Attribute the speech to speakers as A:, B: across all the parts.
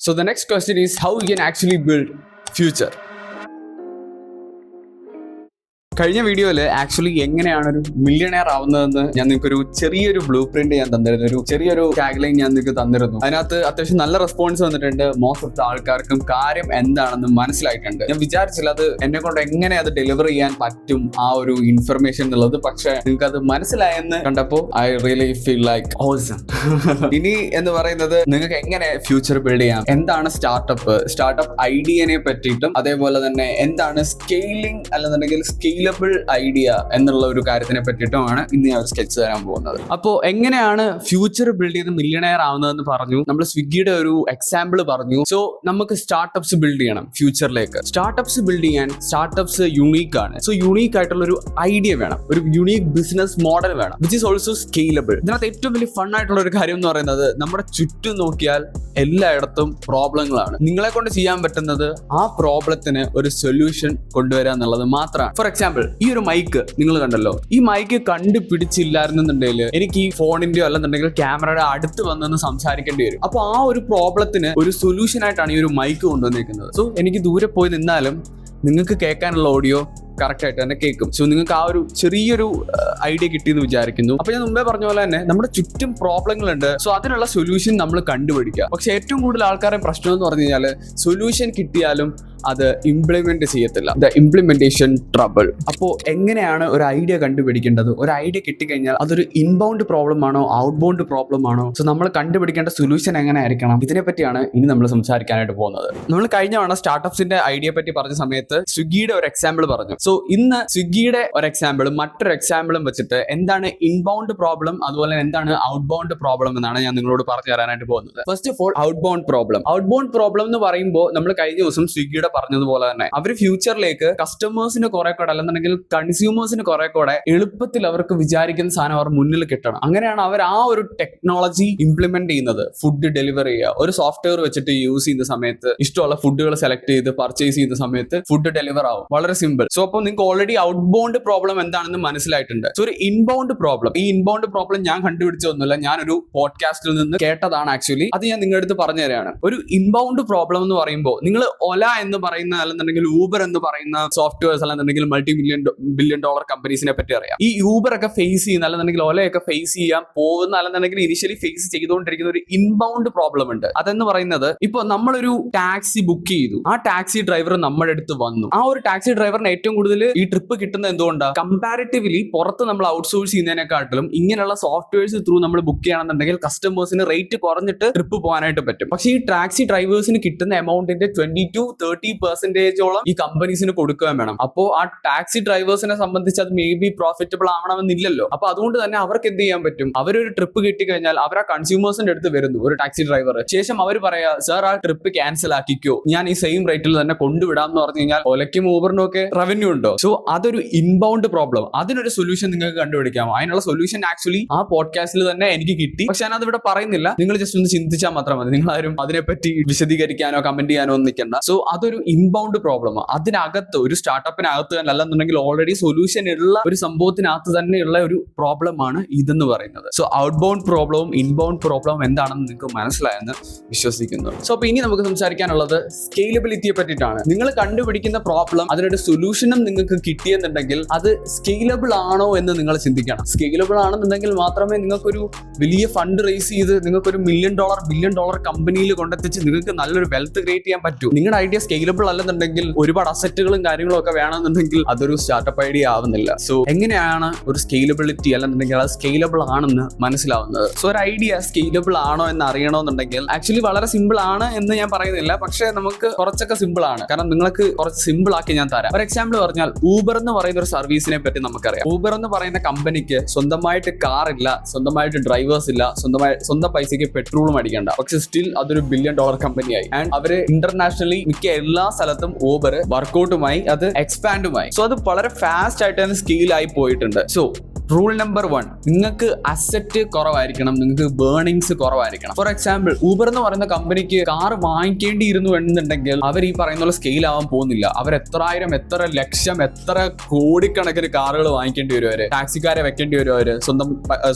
A: So the next question is how we can actually build future. കഴിഞ്ഞ വീഡിയോയിൽ actually എങ്ങനെയാണ് ഒരു മില്യണയർ ആവുന്നതെന്ന് ഞാൻ നിങ്ങൾക്കൊരു ചെറിയൊരു ബ്ലൂ പ്രിന്റ് ഞാൻ തന്നിരുന്നു, ഒരു ചെറിയൊരു ടാഗ് ലൈൻ ഞാൻ നിങ്ങൾക്ക് തന്നിരുന്നു. അതിനകത്ത് അത്യാവശ്യം നല്ല റെസ്പോൺസ് വന്നിട്ടുണ്ട്. മോസ്റ്റ് ഓഫ് ദ ആൾക്കാർക്കും കാര്യം എന്താണെന്ന് മനസ്സിലായിട്ടുണ്ട്. ഞാൻ വിചാരിച്ചില്ല അത് എന്നെ കൊണ്ട് എങ്ങനെ അത് ഡെലിവർ ചെയ്യാൻ പറ്റും ആ ഒരു ഇൻഫർമേഷൻ എന്നുള്ളത്. പക്ഷെ നിങ്ങൾക്ക് അത് മനസ്സിലായെന്ന് കണ്ടപ്പോൾ I really feel like awesome. ഇനി എന്ന് പറയുന്നത് നിങ്ങൾക്ക് എങ്ങനെ ഫ്യൂച്ചർ ബിൽഡ് ചെയ്യാം, എന്താണ് സ്റ്റാർട്ടപ്പ് ഐഡിയനെ പറ്റിയിട്ടും അതേപോലെ തന്നെ എന്താണ് സ്കെയിലിംഗ് അല്ലെന്നുണ്ടെങ്കിൽ ഐഡിയ എന്നുള്ള ഒരു കാര്യത്തിനെ പറ്റിയിട്ടുമാണ് ഇന്ന് ഞാൻ ഒരു സ്കെച്ച് തരാൻ പോകുന്നത്. അപ്പോൾ എങ്ങനെയാണ് ഫ്യൂച്ചർ ബിൽഡ് ചെയ്ത് മില്യണയർ ആവുന്നതെന്ന് പറഞ്ഞു. നമ്മൾ സ്വിഗ്ഗിയുടെ ഒരു എക്സാമ്പിൾ പറഞ്ഞു. സോ നമുക്ക് സ്റ്റാർട്ടപ്സ് ബിൽഡ് ചെയ്യണം ഫ്യൂച്ചറിലേക്ക്. സ്റ്റാർട്ടപ്സ് ബിൽഡ് ചെയ്യാൻ സ്റ്റാർട്ടപ്സ് യുണീക്ക് ആണ്. സോ യുണീക്ക് ആയിട്ടുള്ള ഒരു ഐഡിയ വേണം, ഒരു യുണീക്ക് ബിസിനസ് മോഡൽ വേണം, വിച്ച് ഈസ് ഓൾസോ സ്കെയിലബിൾ. ഇതിനകത്ത് ഏറ്റവും വലിയ ഫൺ ആയിട്ടുള്ള ഒരു കാര്യം എന്ന് പറയുന്നത് നമ്മുടെ ചുറ്റും നോക്കിയാൽ എല്ലായിടത്തും പ്രോബ്ലങ്ങളാണ്. നിങ്ങളെ കൊണ്ട് ചെയ്യാൻ പറ്റുന്നത് ആ പ്രോബ്ലത്തിന് ഒരു സൊല്യൂഷൻ കൊണ്ടുവരിക എന്നുള്ളത് മാത്രമാണ്. ഫോർ എക്സാമ്പിൾ ഈ ഒരു മൈക്ക് നിങ്ങൾ കണ്ടല്ലോ, ഈ മൈക്ക് കണ്ടുപിടിച്ചില്ലായിരുന്നുണ്ടെങ്കിൽ എനിക്ക് ഈ ഫോണിന്റെയോ അല്ലെന്നുണ്ടെങ്കിൽ ക്യാമറയുടെ അടുത്ത് വന്നെന്ന് സംസാരിക്കേണ്ടി വരും. അപ്പൊ ആ ഒരു പ്രോബ്ലത്തിന് ഒരു സൊല്യൂഷൻ ആയിട്ടാണ് ഈ ഒരു മൈക്ക് കൊണ്ടുവന്നിരിക്കുന്നത്. സോ എനിക്ക് ദൂരെ പോയി നിന്നാലും നിങ്ങൾക്ക് കേൾക്കാനുള്ള ഓഡിയോ കറക്റ്റ് ആയിട്ട് തന്നെ കേൾക്കും. സോ നിങ്ങൾക്ക് ആ ഒരു ചെറിയൊരു ഐഡിയ കിട്ടിയെന്ന് വിചാരിക്കുന്നു. അപ്പൊ ഞാൻ മുമ്പേ പറഞ്ഞ പോലെ തന്നെ നമ്മുടെ ചുറ്റും പ്രോബ്ലങ്ങളുണ്ട്. സോ അതിനുള്ള സൊല്യൂഷൻ നമ്മൾ കണ്ടുപിടിക്കുക. പക്ഷെ ഏറ്റവും കൂടുതൽ ആൾക്കാരുടെ പ്രശ്നം എന്ന് പറഞ്ഞു കഴിഞ്ഞാൽ സൊല്യൂഷൻ കിട്ടിയാലും അത് ഇംപ്ലിമെന്റ് ചെയ്യത്തില്ല. The implementation trouble. അപ്പോൾ എങ്ങനെയാണ് ഒരു ഐഡിയ കണ്ടുപിടിക്കേണ്ടത്? ഒരു ഐഡിയ കിട്ടിക്കഴിഞ്ഞാൽ അതൊരു ഇൻബൗണ്ട് പ്രോബ്ലം ആണോ ഔട്ട്ബൗണ്ട് പ്രോബ്ലം ആണോ? സോ നമ്മൾ കണ്ടുപിടിക്കേണ്ട സൊല്യൂഷൻ എങ്ങനെ ആയിരിക്കണം? ഇതിനെ പറ്റിയാണ് ഇനി നമ്മൾ സംസാരിക്കാനായിട്ട് പോകുന്നത്. നമ്മൾ കഴിഞ്ഞ തവണ സ്റ്റാർട്ടപ്സിന്റെ ഐഡിയ പറ്റി പറഞ്ഞ സമയത്ത് സ്വിഗ്ഗിയുടെ ഒരു എക്സാമ്പിൾ പറഞ്ഞു. സോ ഇന്ന് സ്വിഗ്ഗിയുടെ ഒരു എക്സാമ്പിളും മറ്റൊരു എക്സാമ്പിളും വെച്ചിട്ട് എന്താണ് ഇൻബൗണ്ട് പ്രോബ്ലം അതുപോലെ എന്താണ് ഔട്ട്ബൗണ്ട് പ്രോബ്ലം എന്നാണ് ഞാൻ നിങ്ങളോട് പറഞ്ഞു തരാനായിട്ട് പോകുന്നത്. First of all outbound problem എന്ന് പറയുമ്പോൾ നമ്മൾ കഴിഞ്ഞ ദിവസം സ്വിഗ്ഗിയുടെ പറഞ്ഞതുപോലെ തന്നെ അവർ ഫ്യൂച്ചറിലേക്ക് കസ്റ്റമേഴ്സിന് കുറെ കൂടെ അല്ലെന്നുണ്ടെങ്കിൽ കൺസ്യൂമേഴ്സിന് കുറെ കൂടെ എളുപ്പത്തിൽ അവർക്ക് വിചാരിക്കുന്ന സാധനം അവർ മുന്നിൽ കിട്ടണം. അങ്ങനെയാണ് അവർ ആ ഒരു ടെക്നോളജി ഇംപ്ലിമെന്റ് ചെയ്യുന്നത്. ഫുഡ് ഡെലിവറി ചെയ്യുക, ഒരു സോഫ്റ്റ്വെയർ വെച്ചിട്ട് യൂസ് ചെയ്യുന്ന സമയത്ത് ഇഷ്ടമുള്ള ഫുഡുകൾ സെലക്ട് ചെയ്ത് പർച്ചേസ് ചെയ്യുന്ന സമയത്ത് ഫുഡ് ഡെലിവർ ആവും. വളരെ സിമ്പിൾ. സോ അപ്പോൾ നിങ്ങൾക്ക് ഓൾറെഡി ഔട്ട്ബൗണ്ട് പ്രോബ്ലം എന്താണെന്ന് മനസ്സിലായിട്ടുണ്ട്. സോ ഒരു ഇൻബൗണ്ട് പ്രോബ്ലം, ഈ ഇൻബൗണ്ട് പ്രോബ്ലം ഞാൻ കണ്ടുപിടിച്ചൊന്നുമില്ല, ഞാനൊരു പോഡ്കാസ്റ്റിൽ നിന്ന് കേട്ടതാണ് ആക്ച്വലി. അത് ഞാൻ നിങ്ങളുടെ അടുത്ത് പറഞ്ഞു തരാണ്. ഒരു ഇൻബൗണ്ട് പ്രോബ്ലം എന്ന് പറയുമ്പോൾ നിങ്ങൾ ഒല എന്ന് പറയുന്ന അല്ലെന്നുണ്ടെങ്കിൽ ഊബർ എന്ന് പറയുന്ന സോഫ്റ്റ്വെയർസ് അല്ലെന്നുണ്ടെങ്കിൽ ബില്യൺ ഡോളർ കമ്പനീസിനെ പറ്റി അറിയാം. ഈ ഊബർ ഒക്കെ ഫേസ് ചെയ്യുന്ന അല്ലെന്നുണ്ടെങ്കിൽ ഒലയൊക്കെ ഫേസ് ചെയ്യാൻ പോകുന്ന അല്ലെന്നുണ്ടെങ്കിൽ ഇനിഷ്യലി ഫേസ് ചെയ്തുകൊണ്ടിരിക്കുന്ന ഒരു ഇൻബൗണ്ട് പ്രോബ്ലം ഉണ്ട്. അതെന്ന് പറയുന്നത് ഇപ്പോൾ നമ്മളൊരു ടാക്സി ബുക്ക് ചെയ്തു, ആ ടാക്സി ഡ്രൈവർ നമ്മുടെ അടുത്ത് വന്നു. ആ ഒരു ടാക്സി ഡ്രൈവറിന് ഏറ്റവും കൂടുതൽ ഈ ട്രിപ്പ് കിട്ടുന്നത് എന്തുകൊണ്ടാണ്? കമ്പാരിറ്റീവ്ലി പുറത്ത് നമ്മൾ ഔട്ട്സോഴ്സ് ചെയ്യുന്നതിനെക്കാട്ടിലും ഇങ്ങനെയുള്ള സോഫ്റ്റ്വെയർസ് ത്രൂ നമ്മൾ ബുക്ക് ചെയ്യണമെന്നുണ്ടെങ്കിൽ കസ്റ്റമേഴ്സിന് റേറ്റ് കുറഞ്ഞിട്ട് ട്രിപ്പ് പോകാനായിട്ട് പറ്റും. പക്ഷേ ഈ ടാക്സി ഡ്രൈവേഴ്സിന് കിട്ടുന്ന എമൗണ്ടിന്റെ 20-30% ഈ കമ്പനീസിന് കൊടുക്കുകയും വേണം. അപ്പോൾ ആ ടാക്സി ഡ്രൈവേഴ്സിനെ സംബന്ധിച്ച് അത് മേ ബി പ്രോഫിറ്റബിൾ ആവണമെന്നില്ലല്ലോ. അപ്പൊ അതുകൊണ്ട് തന്നെ അവർക്ക് എന്ത് ചെയ്യാൻ പറ്റും? അവരൊരു ട്രിപ്പ് കിട്ടിക്കഴിഞ്ഞാൽ അവർ ആ കൺസ്യൂമേഴ്സിന്റെ അടുത്ത് വരുന്നു, ഒരു ടാക്സി ഡ്രൈവർ. ശേഷം അവർ പറയാ, സർ ആ ട്രിപ്പ് ക്യാൻസൽ ആക്കിക്കോ, ഞാൻ ഈ സെയിം റേറ്റിൽ തന്നെ കൊണ്ടുവിടാം എന്ന് പറഞ്ഞു കഴിഞ്ഞാൽ ഒലയ്ക്കും ഊബറിനും ഒക്കെ റവന്യൂ ഉണ്ടോ? സോ അതൊരു ഇൻബൗണ്ട് പ്രോബ്ലം. അതിനൊരു സൊല്യൂഷൻ നിങ്ങൾക്ക് കണ്ടുപിടിക്കാമോ? അതിനുള്ള സൊല്യൂഷൻ ആക്ച്വലി ആ പോഡ്കാസ്റ്റിൽ തന്നെ എനിക്ക് കിട്ടി. പക്ഷെ ഞാനത് ഇവിടെ പറയുന്നില്ല, നിങ്ങൾ ജസ്റ്റ് ഒന്ന് ചിന്തിച്ചാൽ മാത്രം മതി. നിങ്ങൾ ആരും അതിനെപ്പറ്റി വിശദീകരിക്കാനോ കമന്റ് ചെയ്യാനോ ഒന്നും നിൽക്കണ്ട. സോ അതൊരു ഇൻബൗണ്ട് പ്രോബ്ലം. അതിനകത്ത് ഒരു സ്റ്റാർട്ടപ്പിനകത്ത് തന്നെ അല്ലെന്നുണ്ടെങ്കിൽ ഓൾറെഡി സൊല്യൂഷൻ ഉള്ള ഒരു സംഭവത്തിനകത്ത് തന്നെയുള്ള ഒരു പ്രോബ്ലമാണ് ഇതെന്ന് പറയുന്നത്. സോ ഔട്ട്ബൗണ്ട് പ്രോബ്ലവും ഇൻബൗണ്ട് പ്രോബ്ലവും എന്താണെന്ന് നിങ്ങൾക്ക് മനസ്സിലായെന്ന് വിശ്വസിക്കുന്നു. സോ അപ്പൊ ഇനി നമുക്ക് സംസാരിക്കാനുള്ളത് സ്കെയിലബിലിറ്റിയെ പറ്റിയിട്ടാണ്. നിങ്ങൾ കണ്ടുപിടിക്കുന്ന പ്രോബ്ലം അതിനൊരു സൊല്യൂഷനും നിങ്ങൾക്ക് കിട്ടിയെന്നുണ്ടെങ്കിൽ അത് സ്കെയിലബിൾ ആണോ എന്ന് നിങ്ങൾ ചിന്തിക്കണം. സ്കെയിലബിൾ ആണെന്നുണ്ടെങ്കിൽ മാത്രമേ നിങ്ങൾക്കൊരു വലിയ ഫണ്ട് റേസ് ചെയ്ത് നിങ്ങൾക്കൊരു ബില്യൺ ഡോളർ കമ്പനിയിൽ കൊണ്ടെത്തിച്ച് നിങ്ങൾക്ക് നല്ലൊരു വെൽത്ത് ക്രിയേറ്റ് ചെയ്യാൻ പറ്റൂ. നിങ്ങളുടെ ഐഡിയ സ്കെയിലബിൾ അല്ലെന്നുണ്ടെങ്കിൽ ഒരുപാട് അസറ്റുകളും കാര്യങ്ങളും ഒക്കെ വേണമെന്നുണ്ടെങ്കിൽ അതൊരു സ്റ്റാർട്ടപ്പ് ഐഡിയ ആവുന്നില്ല. സോ എങ്ങനെയാണ് ഒരു സ്കെയിലബിലിറ്റി അല്ലെന്നുണ്ടെങ്കിൽ അത് സ്കെയിലബിൾ ആണെന്ന് മനസ്സിലാവുന്നത്? സോ ഒരു ഐഡിയ സ്കെയിലബിൾ ആണോ എന്ന് അറിയണമെന്നുണ്ടെങ്കിൽ ആക്ച്വലി വളരെ സിമ്പിൾ ആണ് എന്ന് ഞാൻ പറയുന്നില്ല, പക്ഷെ നമുക്ക് കുറച്ചൊക്കെ സിമ്പിൾ ആണ്. കാരണം നിങ്ങൾക്ക് കുറച്ച് സിമ്പിൾ ആക്കി ഞാൻ തരാം. ഒരു എക്സാമ്പിൾ പറഞ്ഞാൽ ഊബർ എന്ന് പറയുന്ന ഒരു സർവീസിനെ പറ്റി നമുക്കറിയാം. ഊബർ എന്ന് പറയുന്ന കമ്പനിക്ക് സ്വന്തമായിട്ട് കാർ ഇല്ല, സ്വന്തമായിട്ട് ഡ്രൈവേഴ്സ് ഇല്ല, സ്വന്തം പൈസയ്ക്ക് പെട്രോളും അടിക്കണ്ട. പക്ഷെ സ്റ്റിൽ അതൊരു ബില്യൺ ഡോളർ കമ്പനിയായി. ആൻഡ് അവര് ഇന്റർനാഷണലി മിക്ക എല്ലാ സ്ഥലത്തും ഊബർ വർക്കൗട്ടുമായി അത് എക്സ്പാൻഡുമായി. സോ അത് വളരെ ഫാസ്റ്റ് ആയിട്ട് തന്നെ സ്കെയിൽ ആയി പോയിട്ടുണ്ട്. സോ റൂൾ നമ്പർ 1, നിങ്ങൾക്ക് അസറ്റ് കുറവായിരിക്കണം, നിങ്ങൾക്ക് ബേണിങ്സ് കുറവായിരിക്കണം. ഫോർ എക്സാമ്പിൾ, ഊബർ എന്ന് പറയുന്ന കമ്പനിക്ക് കാർ വാങ്ങിക്കേണ്ടിയിരുന്നു എന്നുണ്ടെങ്കിൽ അവർ ഈ പറയുന്ന പോലെ സ്കെയിൽ ആവാൻ പോകുന്നില്ല. അവർ എത്രായിരം, എത്ര ലക്ഷം, എത്ര കോടിക്കണക്കിന് കാറുകൾ വാങ്ങിക്കേണ്ടി വരും. അവര് ടാക്സിക്കാരെ വെക്കേണ്ടി വരും, അവര്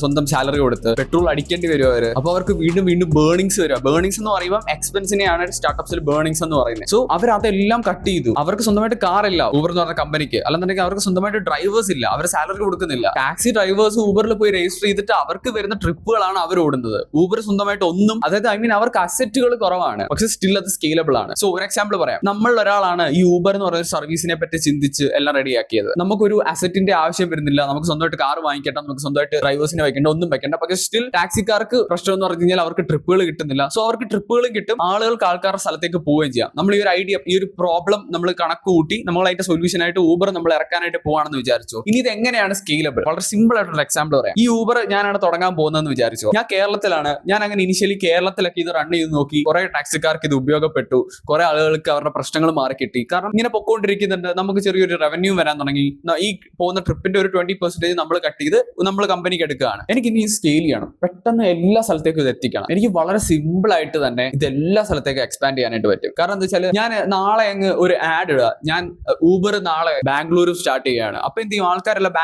A: സ്വന്തം സാലറി കൊടുത്ത് പെട്രോൾ അടിക്കേണ്ടി വരും അവര്. അപ്പൊ അവർക്ക് വീണ്ടും വീണ്ടും ബേണിങ്സ് വരിക. ബേണിങ്സ് എന്ന് പറയുമ്പോൾ എക്സ്പെൻസിനെയാണ് സ്റ്റാർട്ടപ്സിൽ ബേണിങ്സ് എന്ന് പറയുന്നത്. സോ അവർ അതെല്ലാം കട്ട് ചെയ്തു. അവർക്ക് സ്വന്തമായിട്ട് കാർ ഇല്ല ഊബർ എന്ന് പറഞ്ഞ കമ്പനിക്ക്, അല്ലെന്നുണ്ടെങ്കിൽ അവർക്ക് സ്വന്തമായിട്ട് ഡ്രൈവേഴ്സ് ഇല്ല, അവർ സാലറി കൊടുക്കുന്നില്ല. ടാക്സി ഡ്രൈവേഴ്സ് ഊബറിൽ പോയി രജിസ്റ്റർ ചെയ്തിട്ട് അവർക്ക് വരുന്ന ട്രിപ്പുകളാണ് അവർ ഓടുന്നത്. ഊബർ സ്വന്തമായിട്ട് ഒന്നും, അതായത് അവർക്ക് അസറ്റുകൾ കുറവാണ്, പക്ഷെ സ്റ്റിൽ അത് സ്കെയിലബിൾ ആണ്. സോ ഒരു എക്സാമ്പിൾ പറയാം. നമ്മൾ ഒരാളാണ് ഈ ഊബർ എന്ന് പറയുന്ന സർവീസിനെ പറ്റി ചിന്തിച്ച് എല്ലാം റെഡിയാക്കിയത്. നമുക്കൊരു അസറ്റിന്റെ ആവശ്യം വരുന്നില്ല, നമുക്ക് സ്വന്തമായിട്ട് കാർ വാങ്ങിക്കണ്ട, നമുക്ക് സ്വന്തമായിട്ട് ഡ്രൈവേഴ്സിനെ വെക്കേണ്ട, ഒന്നും വെക്കേണ്ട. പക്ഷേ സ്റ്റിൽ ടാക്സിക്കാർക്ക് പ്രശ്നം എന്ന് പറഞ്ഞു കഴിഞ്ഞാൽ അവർക്ക് ട്രിപ്പുകൾ കിട്ടുന്നില്ല. സോ അവർക്ക് ട്രിപ്പുകളും കിട്ടും, ആളുകൾക്ക് ആൾക്കാരുടെ സ്ഥലത്തേക്ക് പോവുകയും ചെയ്യാം. നമ്മൾ ഈ ഒരു ഐഡിയ, ഈ ഒരു പ്രോബ്ലം നമ്മൾ കണക്ക് കൂട്ടി നമ്മളായിട്ട് സൊല്യൂഷൻ ആയിട്ട് ഊബർ നമ്മൾ ഇറക്കാനായിട്ട് പോവാണെന്ന് വിചാരിച്ചു. ഇനി ഇത് എങ്ങനെയാണ് സ്കെയിലബിൾ? വളരെ സിമ്പിൾ ആയിട്ടുള്ള എക്സാമ്പിൾ പറയാം. ഈ ഊബർ ഞാനാണ് തുടങ്ങാൻ പോകുന്നതെന്ന് വിചാരിച്ചു. ഞാൻ കേരളത്തിലാണ്. ഞാൻ അങ്ങനെ ഇനിഷ്യലി കേരളത്തിലൊക്കെ ഇത് റൺ ചെയ്ത് നോക്കി. കുറെ ടാക്സിക്കാർക്ക് ഇത് ഉപയോഗപ്പെട്ടു, കുറെ ആളുകൾക്ക് അവരുടെ പ്രശ്നങ്ങൾ മാറി കിട്ടി. കാരണം ഇങ്ങനെ പൊക്കോണ്ടിരിക്കുന്നുണ്ട്, നമുക്ക് ചെറിയൊരു റവന്യൂ വരാൻ തുടങ്ങി. ഈ പോകുന്ന ട്രിപ്പിന്റെ ഒരു 20% നമ്മൾ കട്ട് ചെയ്ത് നമ്മൾ കമ്പനിക്ക് എടുക്കുകയാണ്. എനിക്ക് ഇനി സ്കെയിൽ ചെയ്യണം, പെട്ടെന്ന് എല്ലാ സ്ഥലത്തേക്കും ഇത് എത്തിക്കണം. എനിക്ക് വളരെ സിമ്പിൾ ആയിട്ട് തന്നെ ഇത് എല്ലാ സ്ഥലത്തേക്കും എക്സ്പാൻഡ് ചെയ്യാനായിട്ട് പറ്റും. കാരണം എന്താ വെച്ചാൽ, ഞാൻ നാളെ അങ്ങ് ഒരു ആഡ് ഇടുക, ഞാൻ ഊബർ നാളെ ബാംഗ്ലൂരും സ്റ്റാർട്ട് ചെയ്യുകയാണ്. അപ്പൊ എന്ത് ചെയ്യും, ആൾക്കാരെല്ലാം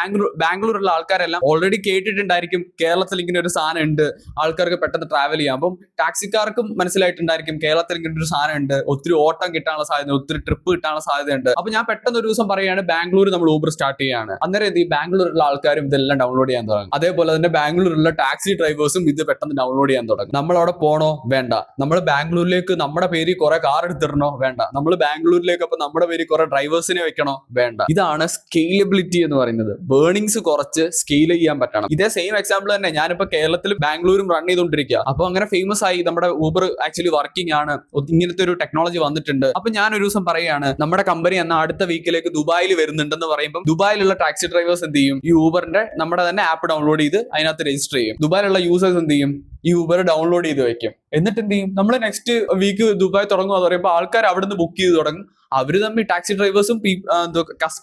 A: ബാംഗ്ലൂരുള്ള ആൾക്കാരെല്ലാം ഓൾറെഡി കേട്ടിട്ടുണ്ടായിരിക്കും കേരളത്തിൽ ഇങ്ങനെ ഒരു സാധനം ഉണ്ട്, ആൾക്കാർക്ക് പെട്ടെന്ന് ട്രാവൽ ചെയ്യാം. അപ്പം ടാക്സിക്കാർക്കും മനസ്സിലായിട്ടുണ്ടായിരിക്കും കേരളത്തിൽ ഇങ്ങനെ ഒരു സാധനം ഉണ്ട്, ഒത്തിരി ഓട്ടം കിട്ടാനുള്ള സാധ്യത, ഒത്തിരി ട്രിപ്പ് കിട്ടാനുള്ള സാധ്യതയുണ്ട്. അപ്പൊ ഞാൻ പെട്ടെന്ന് ഒരു ദിവസം പറയുകയാണ് ബാംഗ്ലൂർ നമ്മൾ ഊബർ സ്റ്റാർട്ട് ചെയ്യുകയാണ്. അന്നേരം എന്ത് ചെയ്യും, ബാംഗ്ലൂരിലുള്ള ആൾക്കാരും ഇതെല്ലാം ഡൗൺലോഡ് ചെയ്യാൻ തുടങ്ങും. അതേപോലെ തന്നെ ബാംഗ്ലൂരിലുള്ള ടാക്സി ഡ്രൈവേഴ്സും ഇത് പെട്ടെന്ന് ഡൗൺലോഡ് ചെയ്യാൻ തുടങ്ങും. നമ്മൾ അവിടെ പോണോ വേണ്ട, നമ്മൾ ബാംഗ്ലൂരിലേക്ക് നമ്മുടെ പേരിൽ കുറെ കാർ എടുത്തിടണോ വേണ്ട, നമ്മൾ ബാംഗ്ലൂരിലേക്ക് അപ്പൊ നമ്മുടെ പേരിൽ കുറെ ഡ്രൈവേഴ്സിനെ വെക്കണോ വേണ്ട. ഇതാണ് സ്കെയിലബിലിറ്റി എന്ന് പറയുന്നത്. ബേണിങ്സ് കുറച്ച് സ്കെയിൽ ചെയ്യാൻ പറ്റണം. ഇതേ സെയിം എക്സാമ്പിൾ തന്നെ ഞാനിപ്പോ കേരളത്തിൽ ബാംഗ്ലൂരും റൺ ചെയ്തുകൊണ്ടിരിക്കുക. അപ്പൊ അങ്ങനെ ഫേമസ് ആയി, നമ്മുടെ ഊബർ ആക്ച്വലി വർക്കിംഗ് ആണ്, ഇങ്ങനത്തെ ഒരു ടെക്നോളജി വന്നിട്ടുണ്ട്. അപ്പൊ ഞാൻ ഒരു ദിവസം പറയുകയാണ് നമ്മുടെ കമ്പനി എന്ന അടുത്ത വീക്കിലേക്ക് ദുബായിൽ വരുന്നുണ്ടെന്ന് പറയുമ്പോൾ ദുബായിലുള്ള ടാക്സി ഡ്രൈവേഴ്സ് എന്ത് ചെയ്യും, ഈ ഊബറിന്റെ നമ്മുടെ തന്നെ ആപ്പ് ഡൗൺലോഡ് ചെയ്ത് അതിനകത്ത് രജിസ്റ്റർ ചെയ്യും. ദുബായിലുള്ള യൂസേഴ്സ് എന്ത് ചെയ്യും, ഈ ഊബർ ഡൗൺലോഡ് ചെയ്ത് വെക്കും. എന്നിട്ട് എന്ത് ചെയ്യും, നമ്മൾ നെക്സ്റ്റ് വീക്ക് ദുബായ് തുടങ്ങും എന്ന് പറയുമ്പോൾ ആൾക്കാർ അവിടെ നിന്ന് ബുക്ക് ചെയ്ത് തുടങ്ങും. അവര് തമ്മിൽ ടാക്സി ഡ്രൈവേഴ്സും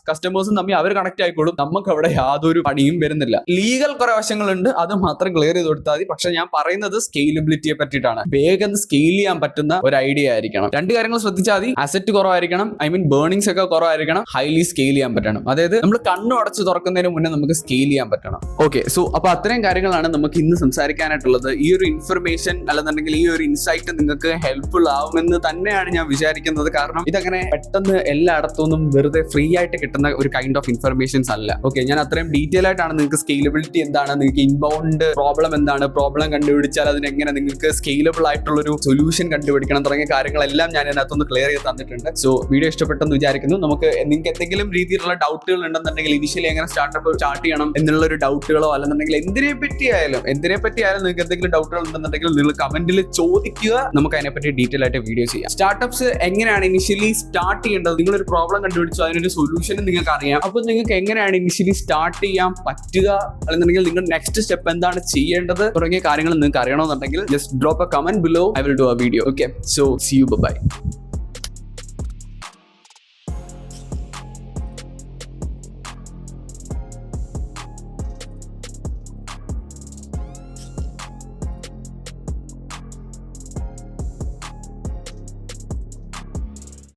A: കസ്റ്റമേഴ്സും തമ്മിൽ അവർ കണക്ട് ആയിക്കോളും. നമുക്ക് അവിടെ യാതൊരു പണിയും വരുന്നില്ല. ലീഗൽ കുറെ വശങ്ങളുണ്ട്, അത് മാത്രം ക്ലിയർ ചെയ്ത് കൊടുത്താൽ മതി. പക്ഷെ ഞാൻ പറയുന്നത് സ്കെയിലബിലിറ്റിയെ പറ്റിയിട്ടാണ്. വേഗം സ്കെയിൽ ചെയ്യാൻ പറ്റുന്ന ഒരു ഐഡിയ ആയിരിക്കണം. രണ്ട് കാര്യങ്ങൾ ശ്രദ്ധിച്ചാൽ മതി. അസറ്റ് കുറവായിരിക്കണം, ബേണിങ്സ് ഒക്കെ കുറവായിരിക്കണം, ഹൈലി സ്കെയിൽ ചെയ്യാൻ പറ്റണം. അതായത് നമ്മൾ കണ്ണു അടച്ച് തുറക്കുന്നതിന് മുന്നേ നമുക്ക് സ്കെയിൽ ചെയ്യാൻ പറ്റണം. ഓക്കെ, സോ അപ്പൊ അത്രയും കാര്യങ്ങളാണ് നമുക്ക് ഇന്ന് സംസാരിക്കാനായിട്ടുള്ളത്. ഈ ഒരു ഇൻഫർമേഷൻ അല്ലെന്നുണ്ടെങ്കിൽ ഈ ഒരു ഇൻസൈറ്റ് നിങ്ങൾക്ക് ഹെൽപ്ഫുൾ ആവുമെന്ന് തന്നെയാണ് ഞാൻ വിചാരിക്കുന്നത്. കാരണം ഇതങ്ങനെ പെട്ടെന്ന് എല്ലായിടത്തുനിന്നും വെറുതെ ഫ്രീ ആയിട്ട് കിട്ടുന്ന ഒരു കൈൻഡ് ഓഫ് ഇൻഫർമേഷൻസ് അല്ല. ഓക്കെ, ഞാൻ അത്രയും ഡീറ്റെയിൽ ആയിട്ടാണ് നിങ്ങൾക്ക് സ്കെയിലബിലിറ്റി എന്താണ്, നിങ്ങൾക്ക് ഇൻബൗണ്ട് പ്രോബ്ലം എന്താണ്, പ്രോബ്ലം കണ്ടുപിടിച്ചാൽ അതിനെങ്ങനെ നിങ്ങൾക്ക് സ്കെയിലബിൾ ആയിട്ടുള്ള ഒരു സൊല്യൂഷൻ കണ്ടുപിടിക്കണം തുടങ്ങിയ കാര്യങ്ങളെല്ലാം ഞാൻ അതിനകത്തൊന്ന് ക്ലിയർ ചെയ്ത് തന്നിട്ടുണ്ട്. സോ വീഡിയോ ഇഷ്ടപ്പെട്ടെന്ന് വിചാരിക്കുന്നു. നിങ്ങൾക്ക് എന്തെങ്കിലും രീതിയിലുള്ള ഡൗട്ടുകൾ ഉണ്ടെന്നുണ്ടെങ്കിൽ, ഇനിഷ്യലി എങ്ങനെ സ്റ്റാർട്ട് ചെയ്യണം എന്നുള്ള ഒരു ഡൗട്ടുകളോ അല്ലെന്നുണ്ടെങ്കിൽ എന്തിനെ പറ്റിയായാലും നിങ്ങൾക്ക് എന്തെങ്കിലും ഡൗട്ടുകൾ ഉണ്ടെന്നുണ്ടെങ്കിൽ നിങ്ങൾ കമന്റിൽ ചോദിക്കുക. നമുക്ക് അതിനെപ്പറ്റി ഡീറ്റെയിൽ ആയിട്ട് വീഡിയോ ചെയ്യാം. സ്റ്റാർട്ടപ്സ് എങ്ങനെയാണ് ഇനിഷ്യലി സ്റ്റാർട്ട് ചെയ്യേണ്ടത്, നിങ്ങളൊരു പ്രോബ്ലം കണ്ടുപിടിച്ചു അതിനൊരു സൊല്യൂഷൻ നിങ്ങൾക്ക് അറിയാം. അപ്പോൾ നിങ്ങൾക്ക് എങ്ങനെയാണ് ഇനിഷ്യലി സ്റ്റാർട്ട് ചെയ്യാൻ പറ്റുക, അല്ലെന്നുണ്ടെങ്കിൽ നിങ്ങൾ നെക്സ്റ്റ് സ്റ്റെപ്പ് എന്താണ് ചെയ്യേണ്ടത് തുടങ്ങിയ കാര്യങ്ങൾ നിങ്ങൾക്ക് അറിയണമെന്നുണ്ടെങ്കിൽ just drop a comment below. I will do a video. Okay, so see you, by.